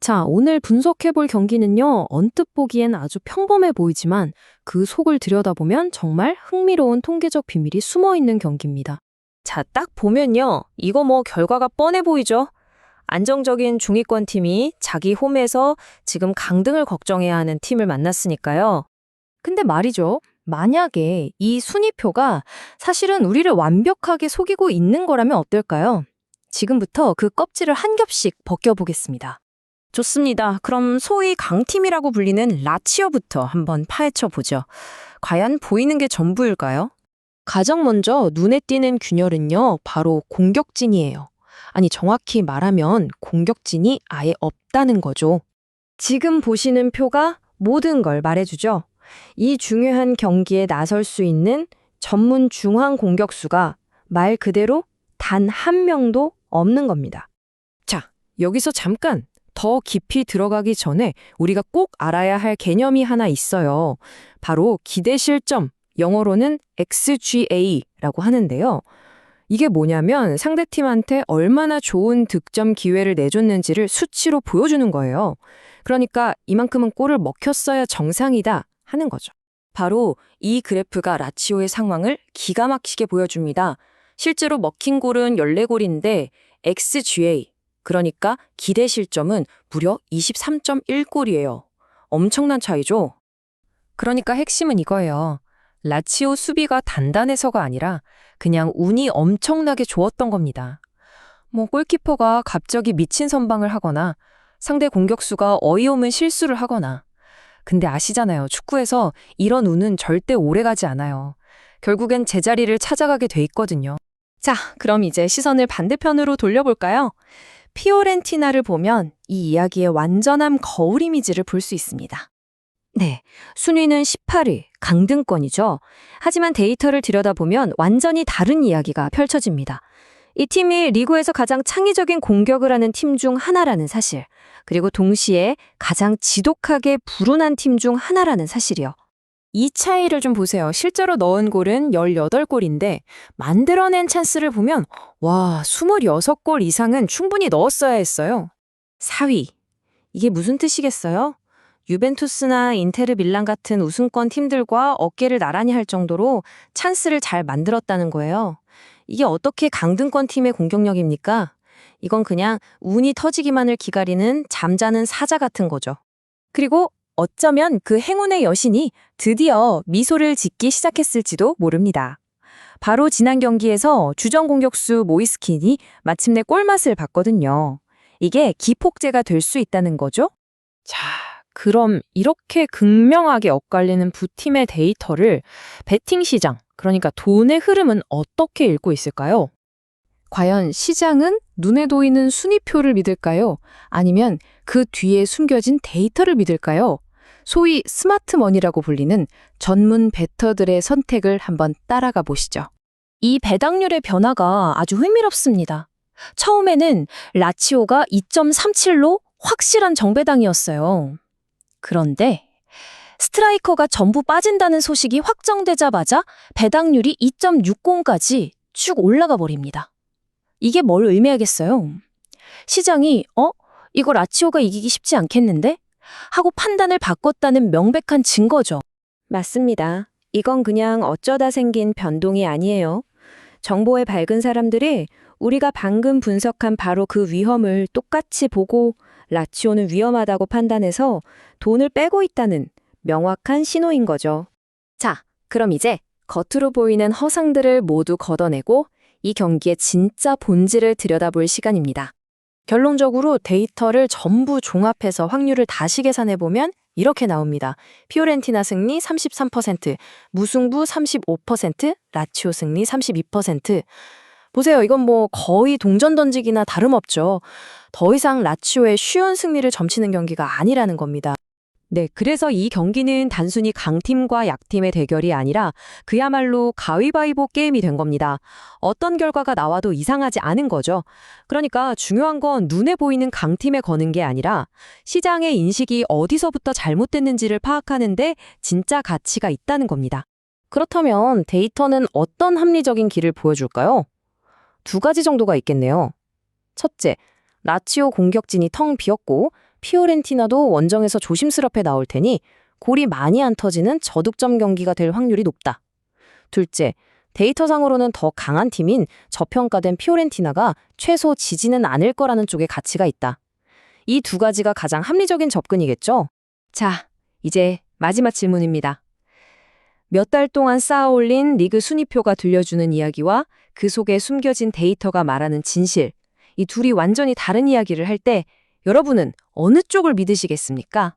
자, 오늘 분석해볼 경기는요, 언뜻 보기엔 아주 평범해 보이지만 그 속을 들여다보면 정말 흥미로운 통계적 비밀이 숨어 있는 경기입니다. 자, 딱 보면요. 이거 뭐 결과가 뻔해 보이죠? 안정적인 중위권 팀이 자기 홈에서 지금 강등을 걱정해야 하는 팀을 만났으니까요. 근데 말이죠, 만약에 이 순위표가 사실은 우리를 완벽하게 속이고 있는 거라면 어떨까요? 지금부터 그 껍질을 한 겹씩 벗겨보겠습니다. 좋습니다. 그럼 소위 강팀이라고 불리는 라치오부터 한번 파헤쳐 보죠. 과연 보이는 게 전부일까요? 가장 먼저 눈에 띄는 균열은요, 바로 공격진이에요. 아니, 정확히 말하면 공격진이 아예 없다는 거죠. 지금 보시는 표가 모든 걸 말해주죠. 이 중요한 경기에 나설 수 있는 전문 중앙 공격수가 말 그대로 단 한 명도 없는 겁니다. 자, 여기서 잠깐 더 깊이 들어가기 전에 우리가 꼭 알아야 할 개념이 하나 있어요. 바로 기대 실점, 영어로는 XGA라고 하는데요. 이게 뭐냐면 상대팀한테 얼마나 좋은 득점 기회를 내줬는지를 수치로 보여주는 거예요. 그러니까 이만큼은 골을 먹혔어야 정상이다 하는 거죠. 바로 이 그래프가 라치오의 상황을 기가 막히게 보여줍니다. 실제로 먹힌 골은 14골인데 XGA, 그러니까 기대 실점은 무려 23.1골이에요. 엄청난 차이죠? 그러니까 핵심은 이거예요. 라치오 수비가 단단해서가 아니라 그냥 운이 엄청나게 좋았던 겁니다. 뭐 골키퍼가 갑자기 미친 선방을 하거나 상대 공격수가 어이없는 실수를 하거나. 근데 아시잖아요. 축구에서 이런 운은 절대 오래가지 않아요. 결국엔 제자리를 찾아가게 돼 있거든요. 자, 그럼 이제 시선을 반대편으로 돌려볼까요? 피오렌티나를 보면 이 이야기의 완전한 거울 이미지를 볼 수 있습니다. 네, 순위는 18위, 강등권이죠. 하지만 데이터를 들여다보면 완전히 다른 이야기가 펼쳐집니다. 이 팀이 리그에서 가장 창의적인 공격을 하는 팀 중 하나라는 사실, 그리고 동시에 가장 지독하게 불운한 팀 중 하나라는 사실이요. 이 차이를 좀 보세요. 실제로 넣은 골은 18골인데 만들어낸 찬스를 보면 와, 26골 이상은 충분히 넣었어야 했어요. 4위. 이게 무슨 뜻이겠어요? 유벤투스나 인테르 밀란 같은 우승권 팀들과 어깨를 나란히 할 정도로 찬스를 잘 만들었다는 거예요. 이게 어떻게 강등권 팀의 공격력입니까? 이건 그냥 운이 터지기만을 기다리는 잠자는 사자 같은 거죠. 그리고 어쩌면 그 행운의 여신이 드디어 미소를 짓기 시작했을지도 모릅니다. 바로 지난 경기에서 주전 공격수 모이스킨이 마침내 꿀맛을 봤거든요. 이게 기폭제가 될 수 있다는 거죠? 자, 그럼 이렇게 극명하게 엇갈리는 두 팀의 데이터를 베팅 시장, 그러니까 돈의 흐름은 어떻게 읽고 있을까요? 과연 시장은 눈에 보이는 순위표를 믿을까요? 아니면 그 뒤에 숨겨진 데이터를 믿을까요? 소위 스마트머니라고 불리는 전문 베터들의 선택을 한번 따라가 보시죠. 이 배당률의 변화가 아주 흥미롭습니다. 처음에는 라치오가 2.37로 확실한 정배당이었어요. 그런데 스트라이커가 전부 빠진다는 소식이 확정되자마자 배당률이 2.60까지 쭉 올라가 버립니다. 이게 뭘 의미하겠어요? 시장이 이거 라치오가 이기기 쉽지 않겠는데? 하고 판단을 바꿨다는 명백한 증거죠. 맞습니다. 이건 그냥 어쩌다 생긴 변동이 아니에요. 정보에 밝은 사람들이 우리가 방금 분석한 바로 그 위험을 똑같이 보고 라치오는 위험하다고 판단해서 돈을 빼고 있다는 명확한 신호인 거죠. 자, 그럼 이제 겉으로 보이는 허상들을 모두 걷어내고 이 경기의 진짜 본질을 들여다볼 시간입니다. 결론적으로 데이터를 전부 종합해서 확률을 다시 계산해보면 이렇게 나옵니다. 피오렌티나 승리 33%, 무승부 35%, 라치오 승리 32%. 보세요. 이건 뭐 거의 동전 던지기나 다름없죠. 더 이상 라치오의 쉬운 승리를 점치는 경기가 아니라는 겁니다. 네, 그래서 이 경기는 단순히 강팀과 약팀의 대결이 아니라 그야말로 가위바위보 게임이 된 겁니다. 어떤 결과가 나와도 이상하지 않은 거죠. 그러니까 중요한 건 눈에 보이는 강팀에 거는 게 아니라 시장의 인식이 어디서부터 잘못됐는지를 파악하는데 진짜 가치가 있다는 겁니다. 그렇다면 데이터는 어떤 합리적인 길을 보여줄까요? 두 가지 정도가 있겠네요. 첫째, 라치오 공격진이 텅 비었고 피오렌티나도 원정에서 조심스럽게 나올 테니 골이 많이 안 터지는 저득점 경기가 될 확률이 높다. 둘째, 데이터상으로는 더 강한 팀인 저평가된 피오렌티나가 최소 지지는 않을 거라는 쪽에 가치가 있다. 이 두 가지가 가장 합리적인 접근이겠죠? 자, 이제 마지막 질문입니다. 몇 달 동안 쌓아올린 리그 순위표가 들려주는 이야기와 그 속에 숨겨진 데이터가 말하는 진실, 이 둘이 완전히 다른 이야기를 할 때 여러분은 어느 쪽을 믿으시겠습니까?